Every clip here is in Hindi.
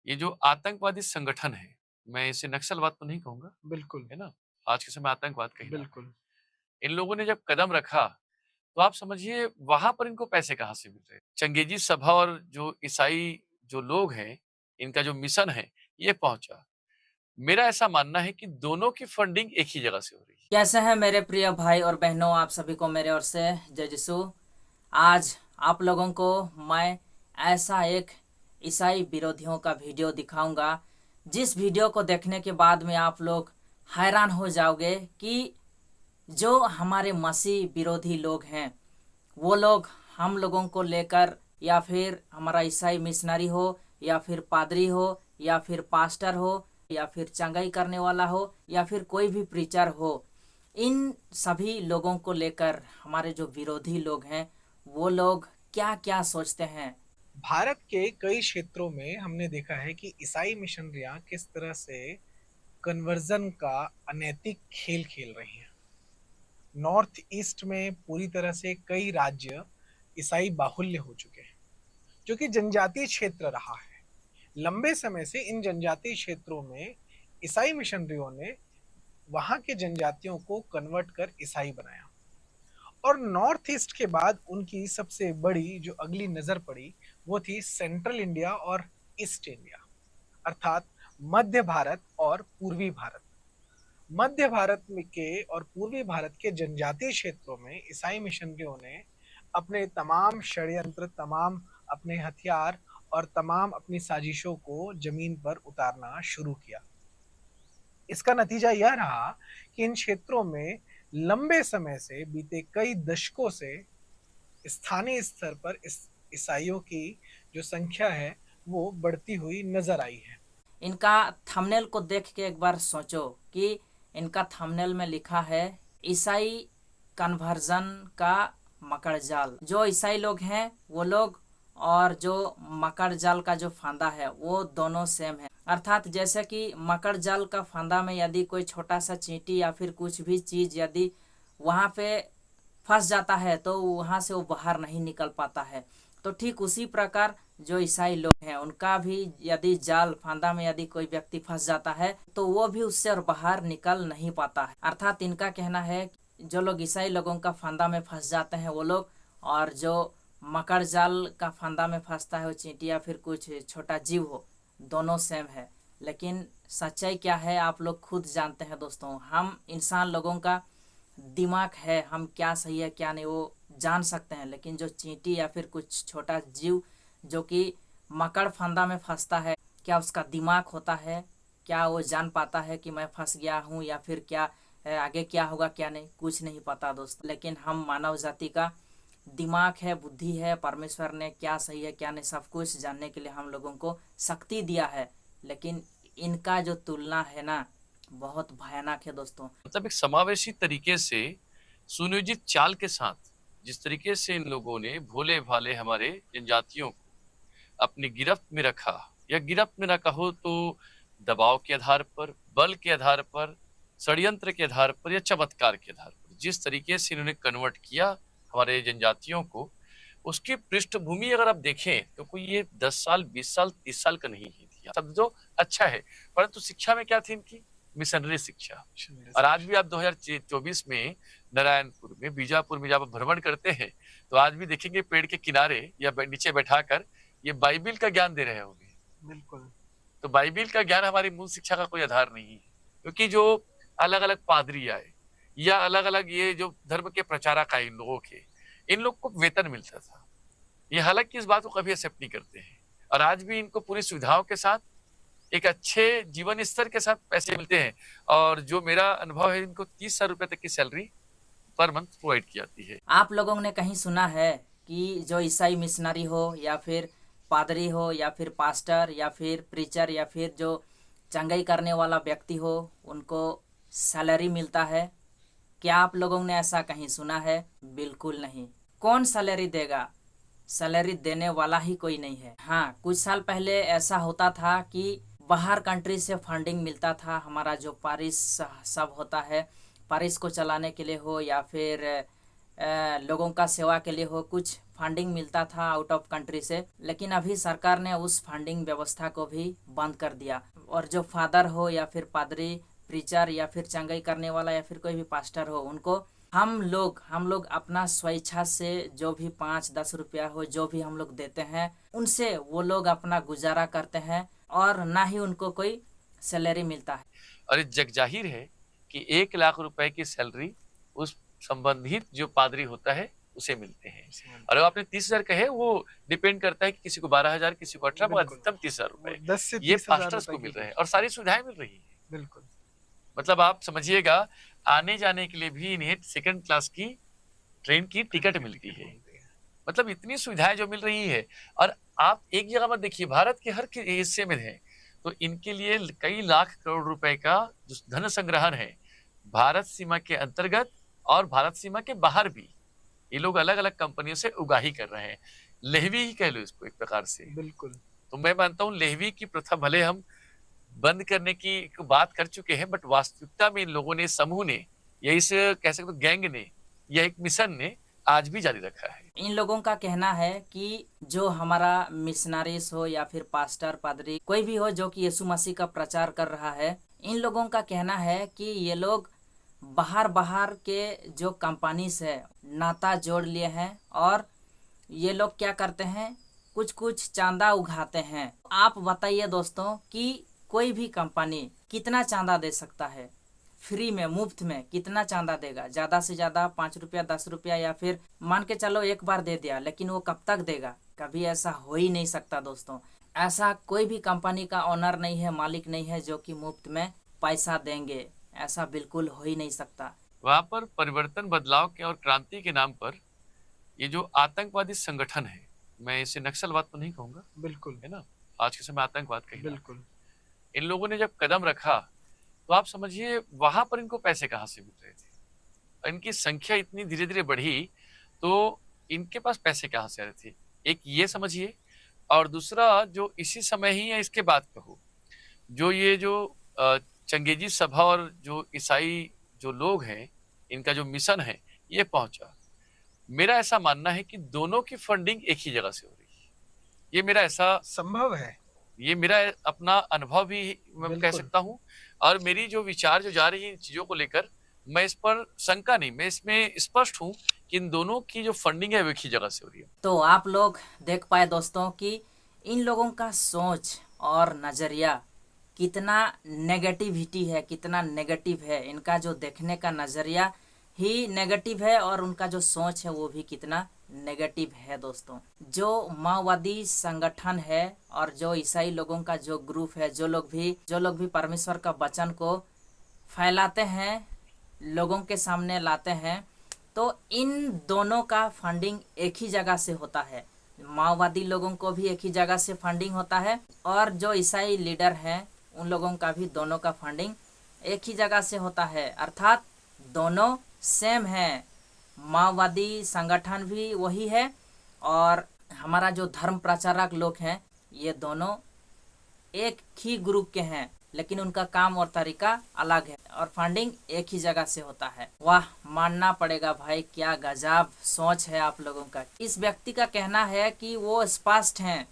ये जो आतंकवादी संगठन है, मैं इसे नक्सलवाद तो नहीं कहूँगा, बिल्कुल, है ना? आज के समय आतंकवाद कहलाता है। बिल्कुल। इन लोगों ने जब कदम रखा, तो आप समझिए वहाँ पर इनको पैसे कहाँ से मिल रहे हैं। चंगेज़ी सभा और जो ईसाई जो लोग हैं, इनका जो मिशन है, ये पहुँचा। मेरा ऐसा मानना है कि दोनों की फंडिंग एक ही जगह से हो रही है। कैसे हैं मेरे प्रिय भाई और बहनों, आप सभी को मेरे ओर से जय यीशु। आज आप लोगों को मैं ऐसा एक ईसाई विरोधियों का वीडियो दिखाऊंगा, जिस वीडियो को देखने के बाद में आप लोग हैरान हो जाओगे कि जो हमारे मसीह विरोधी लोग हैं, वो लोग हम लोगों को लेकर, या फिर हमारा ईसाई मिशनरी हो, या फिर पादरी हो, या फिर पास्टर हो, या फिर चंगाई करने वाला हो, या फिर कोई भी प्रीचर हो, इन सभी लोगों को लेकर हमारे जो विरोधी लोग हैं, वो लोग क्या क्या सोचते हैं। भारत के कई क्षेत्रों में हमने देखा है कि ईसाई मिशनरियां किस तरह से कन्वर्जन का अनैतिक खेल खेल रही हैं। नॉर्थ ईस्ट में पूरी तरह से कई राज्य ईसाई बाहुल्य हो चुके हैं, जो कि जनजातीय क्षेत्र रहा है। लंबे समय से इन जनजातीय क्षेत्रों में ईसाई मिशनरियों ने वहां के जनजातियों को कन्वर्ट कर ईसाई बनाया, और नॉर्थ ईस्ट के बाद उनकी सबसे बड़ी जो अगली नजर पड़ी, वो थी सेंट्रल इंडिया और ईस्ट इंडिया, अर्थात मध्य भारत और पूर्वी भारत। मध्य भारत में के और पूर्वी भारत के जनजातीय क्षेत्रों में ईसाई मिशनरियों ने अपने तमाम षड्यंत्र, तमाम अपने हथियार और तमाम अपनी साजिशों को जमीन पर उतारना शुरू किया। इसका नतीजा यह रहा कि इन क्षेत्रों में लंबे समय से, बीते कई दशकों से स्थानीय स्तर पर ईसाइयों की जो संख्या है, वो बढ़ती हुई नजर आई है। इनका थंबनेल को देख के एक बार सोचो कि इनका थंबनेल में लिखा है ईसाई कन्वर्जन का मकर जाल। जो ईसाई लोग हैं वो लोग, और जो मकर जाल का जो फंदा है, वो दोनों सेम है। अर्थात जैसे कि मकर जाल का फंदा में यदि कोई छोटा सा चींटी या फिर कुछ भी चीज यदि वहां पे फंस जाता है, तो वहां से वो बाहर नहीं निकल पाता है। तो ठीक उसी प्रकार जो ईसाई लोग हैं, उनका भी यदि जाल फांदा में यदि कोई व्यक्ति फंस जाता है, तो वो भी उससे और बाहर निकल नहीं पाता है। अर्थात इनका कहना है जो लोग ईसाई लोगों का फंदा में फंस जाते हैं वो लोग, और जो मकर जाल का फंदा में फंसता है, वो चींटी या फिर कुछ छोटा जीव हो, दोनों सेम है। लेकिन सच्चाई क्या है आप लोग खुद जानते हैं दोस्तों। हम इंसान लोगों का दिमाग है, हम क्या सही है क्या नहीं वो जान सकते हैं, लेकिन जो चींटी या फिर कुछ छोटा जीव जो कि मकड़ फंदा में फंसता है, क्या उसका दिमाग होता है? क्या वो जान पाता है कि मैं फंस गया हूँ, या फिर क्या आगे क्या होगा क्या नहीं, कुछ नहीं पता दोस्त। लेकिन हम मानव जाति का दिमाग है, बुद्धि है, परमेश्वर ने क्या सही है क्या नहीं सब कुछ जानने के लिए हम लोगों को शक्ति दिया है। लेकिन इनका जो तुलना है ना, बहुत भयानक है दोस्तों। मतलब एक समावेशी तरीके से सुनियोजित चाल के साथ जिस तरीके से इन लोगों ने भोले-भाले हमारे जनजातियों को अपनी गिरफ्त में रखा, या गिरफ्त में ना कहो तो दबाव के आधार पर, बल के आधार पर, षड्यंत्र के आधार पर या चमत्कार के आधार पर, जिस तरीके से इन्होंने कन्वर्ट किया हमारे जनजातियों को, उसकी पृष्ठभूमि अगर आप देखें तो कोई ये 10 साल, 20 साल, 30 साल का नहीं ही थी। सब जो अच्छा है, परंतु शिक्षा में क्या थी इनकी? मिशनरी शिक्षा। और आज भी आप 2024 में नारायणपुर में, बीजापुर में जब आप भ्रमण करते हैं, तो आज भी देखेंगे पेड़ के किनारे या नीचे बैठाकर ये बाइबिल का ज्ञान दे रहे होंगे। बिल्कुल। तो बाइबिल का ज्ञान हमारी मूल शिक्षा का कोई आधार नहीं है, क्योंकि जो अलग-अलग पादरी आए या अलग-अलग ये जो धर्म के प्रचारक आए इन लोगों के, इन लोग को वेतन मिलता था। ये हालांकि इस बात को कभी एक्सेप्ट नहीं करते हैं, और आज भी इनको पूरी सुविधाओं के साथ, एक अच्छे जीवन स्तर के साथ पैसे मिलते हैं, और जो मेरा अनुभव है इनको 30,000 रुपए तक की सैलरी पर मंथ प्रोवाइड की जाती है। आप लोगों ने कहीं सुना है कि जो ईसाई मिशनरी हो, या फिर पादरी हो, या फिर पास्टर, या फिर प्रीचर, या फिर जो चंगाई करने वाला व्यक्ति हो, उनको सैलरी मिलता है? क्या आप लोगों ने ऐसा कहीं सुना है? बिल्कुल नहीं। कौन सैलरी देगा? सैलरी देने वाला ही कोई नहीं है। हाँ, कुछ साल पहले ऐसा होता था कि बाहर कंट्री से फंडिंग मिलता था। हमारा जो पारिश सब होता है, पारिश को चलाने के लिए हो, या फिर लोगों का सेवा के लिए हो, कुछ फंडिंग मिलता था आउट ऑफ कंट्री से, लेकिन अभी सरकार ने उस फंडिंग व्यवस्था को भी बंद कर दिया। और जो फादर हो या फिर पादरी, प्रीचर या फिर चंगाई करने वाला या फिर कोई भी पास्टर हो, उनको हम लोग अपना स्वेच्छा से जो भी 5-10 रुपया हो, जो भी हम लोग देते हैं, उनसे वो लोग अपना गुजारा करते हैं और ना ही उनको कोई सैलरी मिलता है। और ये जग जाहिर है कि 1 लाख रुपए की सैलरी उस संबंधित जो पादरी होता है उसे मिलते हैं। और अगर आपने 30,000 कहे, वो डिपेंड करता है कि किसी को 12,000, किसी को 18, मगर अधिकतम 30,000 रुपए 10 से ये 30,000 पास्टर्स को रुपए मिल की रहे हैं और सारी सुविधाएं मिल रही है। बिल्कुल। मतलब आप समझिएगा, आने जाने के लिए भी इन्हें सेकंड क्लास की ट्रेन की टिकट मिलती है। मतलब इतनी सुविधाएं जो मिल रही है। और आप एक जगह मत देखिए, भारत के हर हिस्से में है, तो इनके लिए कई लाख करोड़ रुपए का जो धन संग्रहण है, भारत सीमा के अंतर्गत और भारत सीमा के बाहर भी, ये लोग अलग अलग कंपनियों से उगाही कर रहे हैं। लेहवी ही कह लो इसको एक प्रकार से। बिल्कुल। तो मैं मानता हूँ लेहवी की प्रथा भले हम बंद करने की बात कर चुके हैं, बट वास्तविकता में इन लोगों ने, समूह ने, या इस कह सकते गैंग ने या एक मिशन ने आज भी जारी रखा है। इन लोगों का कहना है कि जो हमारा मिशनरीज हो या फिर पास्टर, पादरी, कोई भी हो जो कि यीशु मसीह का प्रचार कर रहा है, इन लोगों का कहना है कि ये लोग बाहर बाहर के जो कंपनीज है नाता जोड़ लिए हैं और ये लोग क्या करते हैं, कुछ कुछ चांदा उगाते हैं। आप बताइए दोस्तों कि कोई भी कंपनी कितना चांदा दे सकता है? फ्री में, मुफ्त में कितना चांदा देगा? ज़्यादा से ज़्यादा 5 रुपया, 10 रुपया, या फिर मान के चलो एक बार दे दिया, लेकिन वो कब तक देगा? कभी ऐसा हो ही नहीं सकता दोस्तों। ऐसा कोई भी कंपनी का ओनर नहीं है, मालिक नहीं है जो कि मुफ्त में पैसा देंगे। ऐसा बिल्कुल हो ही नहीं सकता। वहां पर परिवर्तन, बदलाव के और क्रांति के नाम पर ये जो आतंकवादी संगठन है, मैं इसे नक्सलवाद तो नहीं कहूंगा, बिल्कुल है ना, आज के समय आतंकवाद कहीं, बिल्कुल। इन लोगों ने जब कदम रखा तो आप समझिए वहां पर इनको पैसे कहाँ से मिल रहे थे। इनकी संख्या इतनी धीरे धीरे बढ़ी तो इनके पास पैसे कहाँ से आ रहे थे, एक ये समझिए। और दूसरा, जो इसी समय ही या इसके बाद कहो, जो ये जो चंगेजी सभा और जो ईसाई जो लोग हैं, इनका जो मिशन है ये पहुंचा। मेरा ऐसा मानना है कि दोनों की फंडिंग एक ही जगह से हो रही है। ये मेरा ऐसा संभव है। ये मेरा अपना अनुभव भी मैं कह बिल्कुल। सकता हूँ। और मेरी जो विचार जो जा रही है इन चीजों को लेकर, मैं इस पर शंका नहीं, मैं इसमें स्पष्ट हूँ कि इन दोनों की जो फंडिंग है वो एक ही जगह से हो रही है। तो आप लोग देख पाए दोस्तों कि इन लोगों का सोच और नज़रिया कितना नेगेटिविटी है, कितना नेगेटिव है। इनका जो देखने का नज़रिया ही नेगेटिव है और उनका जो सोच है वो भी कितना नेगेटिव है दोस्तों। जो माओवादी संगठन है और जो ईसाई लोगों का जो ग्रुप है, जो लोग भी परमेश्वर का वचन को फैलाते हैं, लोगों के सामने लाते हैं, तो इन दोनों का फंडिंग एक ही जगह से होता है। माओवादी लोगों को भी एक ही जगह से फंडिंग होता है और जो ईसाई लीडर हैं उन लोगों का भी, दोनों का फंडिंग एक ही जगह से होता है। अर्थात दोनों सेम है। माओवादी संगठन भी वही है और हमारा जो धर्म प्रचारक लोग हैं ये दोनों एक ही ग्रुप के हैं, लेकिन उनका काम और तरीका अलग है और फंडिंग एक ही जगह से होता है। वाह, मानना पड़ेगा भाई, क्या गजब सोच है आप लोगों का। इस व्यक्ति का कहना है कि वो स्पष्ट हैं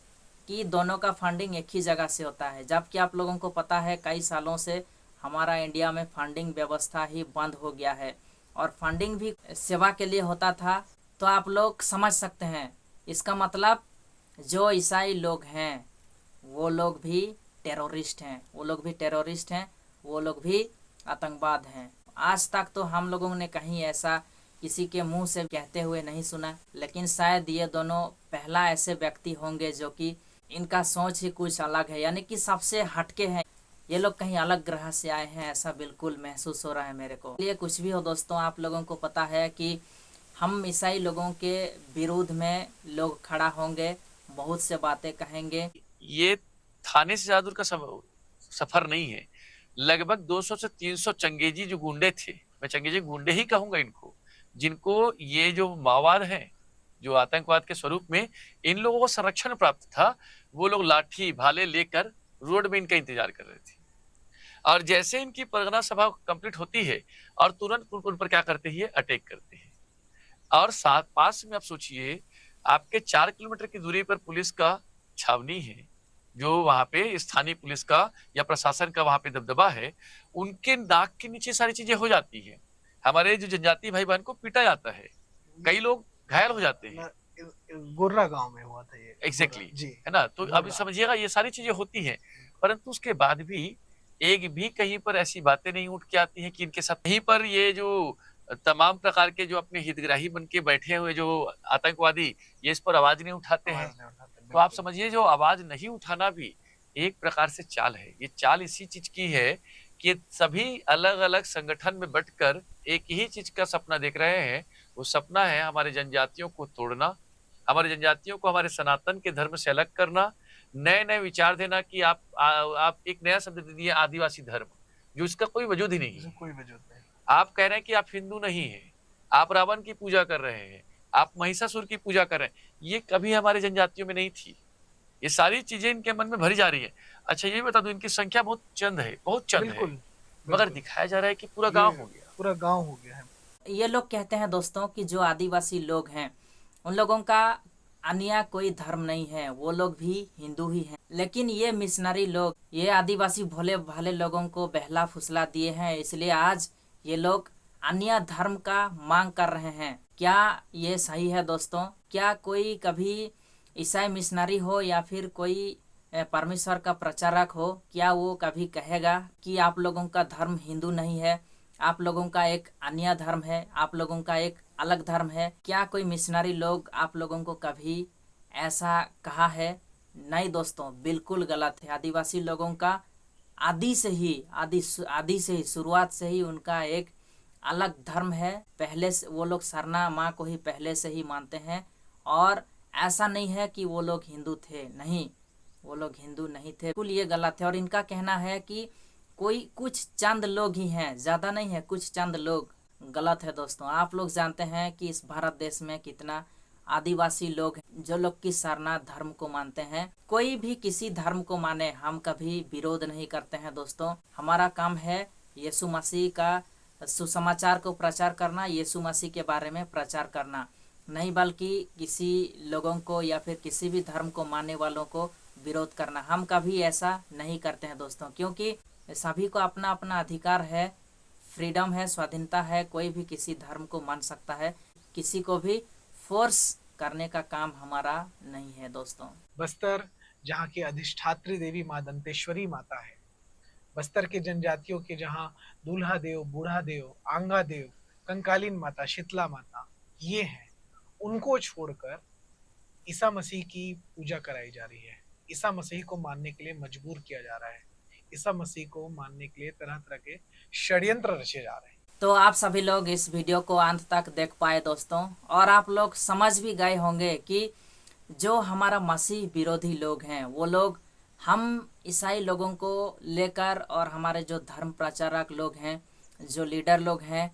कि दोनों का फंडिंग एक ही जगह से होता है, जबकि आप लोगों को पता है कई सालों से हमारा इंडिया में फंडिंग व्यवस्था ही बंद हो गया है और फंडिंग भी सेवा के लिए होता था। तो आप लोग समझ सकते हैं, इसका मतलब जो ईसाई लोग हैं वो लोग भी टेररिस्ट हैं, वो लोग भी आतंकवाद हैं। आज तक तो हम लोगों ने कहीं ऐसा किसी के मुंह से कहते हुए नहीं सुना, लेकिन शायद ये दोनों पहला ऐसे व्यक्ति होंगे जो कि इनका सोच ही कुछ अलग है, यानी कि सबसे हटके हैं। ये लोग कहीं अलग ग्रह से आए हैं, ऐसा बिल्कुल महसूस हो रहा है मेरे को। ये कुछ भी हो दोस्तों, आप लोगों को पता है कि हम ईसाई लोगों के विरोध में लोग खड़ा होंगे, बहुत से बातें कहेंगे। ये थाने से ज्यादा दूर का सफर नहीं है। लगभग 200 से 300 चंगेजी जो गुंडे थे, मैं चंगेजी गुंडे ही कहूंगा इनको, जिनको ये जो माओवाद हैं, जो आतंकवाद के स्वरूप में इन लोगों को संरक्षण प्राप्त था, वो लोग लाठी भाले लेकर रोड में इनका इंतजार कर रहे थे। और जैसे इनकी परगना सभा कंप्लीट होती है और तुरंत उन पर क्या करते हैं, अटैक करते हैं। और साथ पास में आप सोचिए, आपके 4 किलोमीटर की दूरी पर पुलिस का छावनी है, जो वहाँ पे स्थानीय पुलिस का या प्रशासन का वहाँ पे दबदबा है, उनके नाक के नीचे सारी चीज़ें हो जाती हैं। हमारे जो जनजातीय भाई-बहन को पीटा जाता है, कई लोग घायल हो जाते हैं। गोर्रा गांव में हुआ था ये। एग्जैक्टली जी। है ना? तो अभी गोर्रा। समझिएगा ये सारी चीजें होती हैं, परंतु उसके बाद भी एक भी कहीं पर ऐसी बातें नहीं उठ के आती हैं कि इनके साथ कहीं पर ये जो तमाम प्रकार के जो अपने हितग्राही बन के बैठे हुए जो आतंकवादी, ये इस पर आवाज नहीं उठाते हैं। आवाज नहीं उठाते, तो आप बिल्कुल। समझिए जो आवाज नहीं उठाना भी एक प्रकार से चाल है। ये चाल इसी चीज की है कि सभी अलग-अलग संगठन में बँटकर एक ही चीज का सपना देख रहे हैं। वो सपना है हमारे जनजातियों को तोड़ना, हमारे जनजातियों को हमारे सनातन के धर्म से अलग करना, नए-नए विचार देना कि आप एक नया शब्द दे दिए आदिवासी धर्म, जो इसका कोई वजूद ही नहीं इसमें है। कोई वजूद नहीं। आप कह रहे हैं कि आप हिंदू नहीं हैं, आप रावण की पूजा कर रहे हैं, आप महिषासुर की पूजा कर रहे हैं। ये कभी हमारे जनजातियों में नहीं थी। ये सारी चीजें इनके मन में भरी जा रही है। अच्छा ये बता दूं, इनकी संख्या बहुत चंद है, बहुत चंद है, बिल्कुल, मगर बिल्कुल। दिखाया जा रहा है कि पूरा ये गांव हो गया। पूरा गांव हो गया है। ये लोग कहते हैं दोस्तों कि जो आदिवासी लोग हैं उन लोगों का अन्य कोई धर्म नहीं है, वो लोग भी हिंदू ही हैं। लेकिन ये मिशनरी लोग ये आदिवासी भोले भाले लोगों को बहला फुसला दिए हैं, इसलिए आज ये लोग अन्य धर्म का मांग कर रहे हैं। क्या ये सही है दोस्तों? क्या कोई कभी ईसाई मिशनरी हो या फिर कोई परमेश्वर का प्रचारक हो, क्या वो कभी कहेगा कि आप लोगों का धर्म हिंदू नहीं है, आप लोगों का एक अन्य धर्म है, आप लोगों का एक अलग धर्म है? क्या कोई मिशनरी लोग आप लोगों को कभी ऐसा कहा है? नहीं दोस्तों, बिल्कुल गलत है। आदिवासी लोगों का आदि से ही शुरुआत से ही उनका एक अलग धर्म है। पहले से वो लोग सरना माँ को ही पहले से ही मानते हैं, और ऐसा नहीं है कि वो लोग हिंदू थे, नहीं, वो लोग हिंदू नहीं थे, बिल्कुल ये गलत है। और इनका कहना है कि कोई कुछ चंद लोग ही हैं, ज़्यादा नहीं है, कुछ चंद लोग। गलत है दोस्तों। आप लोग जानते हैं कि इस भारत देश में कितना आदिवासी लोग हैं जो लोग कि सरनाथ धर्म को मानते हैं। कोई भी किसी धर्म को माने, हम कभी विरोध नहीं करते हैं दोस्तों। हमारा काम है यीशु मसीह का सुसमाचार को प्रचार करना, यीशु मसीह के बारे में प्रचार करना, नहीं बल्कि किसी लोगों को या फिर किसी भी धर्म को मानने वालों को विरोध करना। हम कभी ऐसा नहीं करते हैं दोस्तों, क्योंकि सभी को अपना अपना अधिकार है, फ्रीडम है, स्वाधीनता है, कोई भी किसी धर्म को मान सकता है। किसी को भी फोर्स करने का काम हमारा नहीं है दोस्तों। बस्तर जहाँ की अधिष्ठात्री देवी माँ दंतेश्वरी माता है, बस्तर के जनजातियों के जहाँ दूल्हा देव, बूढ़ा देव, आंगा देव, कंकालीन माता, शीतला माता ये हैं, उनको छोड़कर ईसा मसीह की पूजा कराई जा रही है। ईसा मसीह को मानने के लिए मजबूर किया जा रहा है। ईसा मसीह को मानने के लिए तरह तरह के षड्यंत्र रचे जा रहे हैं। तो आप सभी लोग इस वीडियो को अंत तक देख पाए दोस्तों, और आप लोग समझ भी गए होंगे कि जो हमारा मसीह विरोधी लोग हैं वो लोग हम ईसाई लोगों को लेकर, और हमारे जो धर्म प्रचारक लोग हैं, जो लीडर लोग हैं,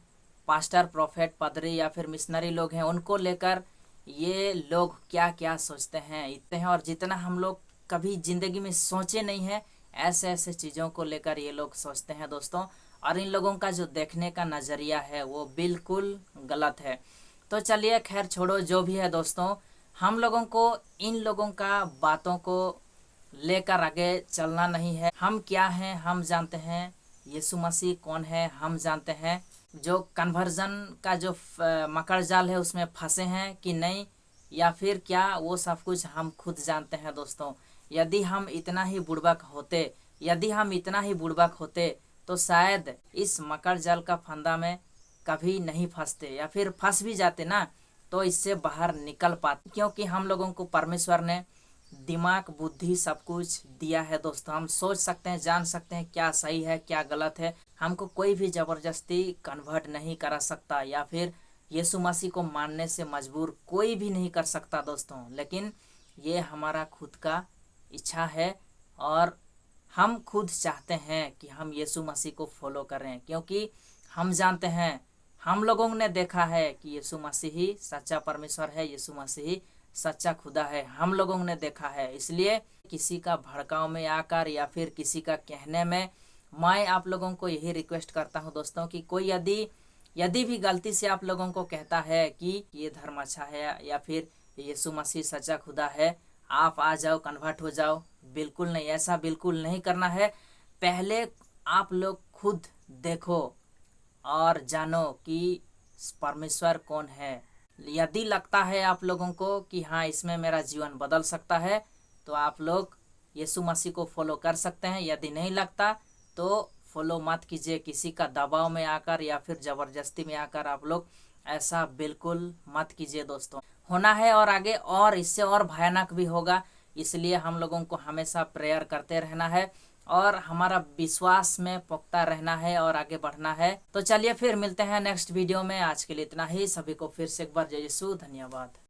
पास्टर, प्रोफेट, पादरी या फिर मिशनरी लोग हैं, उनको लेकर ये लोग क्या क्या सोचते हैं इतने हैं। और जितना हम लोग कभी ज़िंदगी में सोचे नहीं हैं, ऐसे ऐसे चीज़ों को लेकर ये लोग सोचते हैं दोस्तों। और इन लोगों का जो देखने का नज़रिया है वो बिल्कुल गलत है। तो चलिए खैर छोड़ो, जो भी है दोस्तों, हम लोगों को इन लोगों का बातों को लेकर आगे चलना नहीं है। हम क्या हैं हम जानते हैं, यीशु मसीह कौन है हम जानते हैं। जो कन्वर्जन का जो मकर जाल है उसमें फंसे हैं कि नहीं, या फिर क्या, वो सब कुछ हम खुद जानते हैं दोस्तों। यदि हम इतना ही बुड़बक होते तो शायद इस मकर जाल का फंदा में कभी नहीं फंसते, या फिर फंस भी जाते ना तो इससे बाहर निकल पाते, क्योंकि हम लोगों को परमेश्वर ने दिमाग, बुद्धि सब कुछ दिया है दोस्तों। हम सोच सकते हैं, जान सकते हैं क्या सही है क्या गलत है। हमको कोई भी ज़बरदस्ती कन्वर्ट नहीं करा सकता, या फिर यीशु मसीह को मानने से मजबूर कोई भी नहीं कर सकता दोस्तों। लेकिन ये हमारा खुद का इच्छा है, और हम खुद चाहते हैं कि हम यीशु मसीह को फॉलो करें, क्योंकि हम जानते हैं, हम लोगों ने देखा है कि यीशु मसीह ही सच्चा परमेश्वर है, यीशु मसीह ही सच्चा खुदा है, हम लोगों ने देखा है। इसलिए किसी का भड़काव में आकर या फिर किसी का कहने में, मैं आप लोगों को यही रिक्वेस्ट करता हूं दोस्तों कि कोई यदि यदि भी गलती से आप लोगों को कहता है कि ये धर्म अच्छा है या फिर यीशु मसीह सच्चा खुदा है, आप आ जाओ, कन्वर्ट हो जाओ, बिल्कुल नहीं, ऐसा बिल्कुल नहीं करना है। पहले आप लोग खुद देखो और जानो कि परमेश्वर कौन है। यदि लगता है आप लोगों को कि हाँ इसमें मेरा जीवन बदल सकता है, तो आप लोग यीशु मसीह को फॉलो कर सकते हैं। यदि नहीं लगता तो फॉलो मत कीजिए, किसी का दबाव में आकर या फिर ज़बरदस्ती में आकर आप लोग ऐसा बिल्कुल मत कीजिए दोस्तों। होना है और आगे और इससे और भयानक भी होगा, इसलिए हम लोगों को हमेशा प्रेयर करते रहना है और हमारा विश्वास में पुख्ता रहना है और आगे बढ़ना है। तो चलिए फिर मिलते हैं नेक्स्ट वीडियो में। आज के लिए इतना ही। सभी को फिर से एक बार जय यीशु, धन्यवाद।